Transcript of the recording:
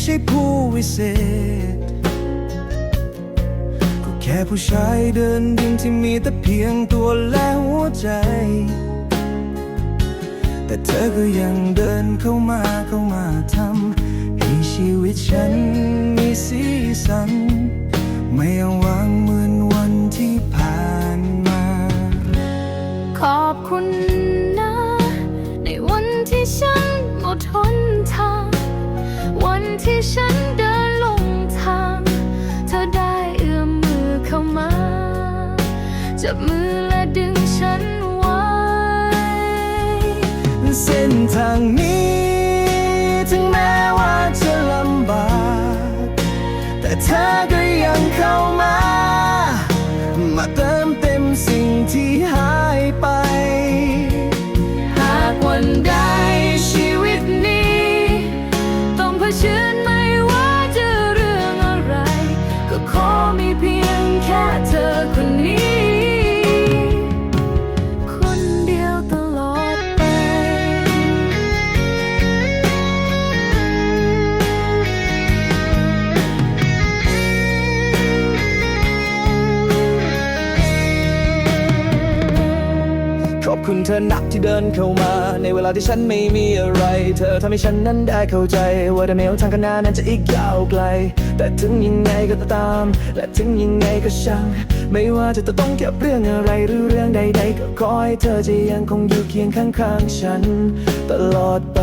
ใช่ผู้วิเศษก็แค่ผู้ชายเดินดินที่มีแต่เพียงตัวและหัวใจแต่เธอก็ยังเดินเข้ามาทำให้ชีวิตฉันมีสีสันไม่เอาวางเหมือนวันที่ผ่านมาขอบคุณนะในวันที่ฉันหมดหนทางวันที่ฉันเดินลงทางเธอได้เอื้อมมือเข้ามาจับมือและดึงฉันไว้เส้นทางนี้ถึงแม้ว่าจะลำบากแต่เธอก็ยังเข้ามาเติมเต็มสิ่งที่หายไปหากวันใดชีวิตนี้ต้องเผชิญไม่ว่าจะเรื่องอะไรก็ขอมีเพียงแค่เธอคนนี้คนเดียวตลอดไปขอบคุณเธอนักที่เดินเข้ามาในเวลาที่ฉันไม่มีอะไรเธอทำให้ฉันนั้นได้เข้าใจว่าทางทางข้างหน้านั้นจะอีกยาวไกลแต่ถึงยังไงก็ตามและถึงยังไงก็ช่างไม่ว่าจะต้องเก็บเรื่องอะไรหรือเรื่องใดๆก็ขอให้เธอจะยังคงอยู่เคียงข้างๆฉันตลอดไป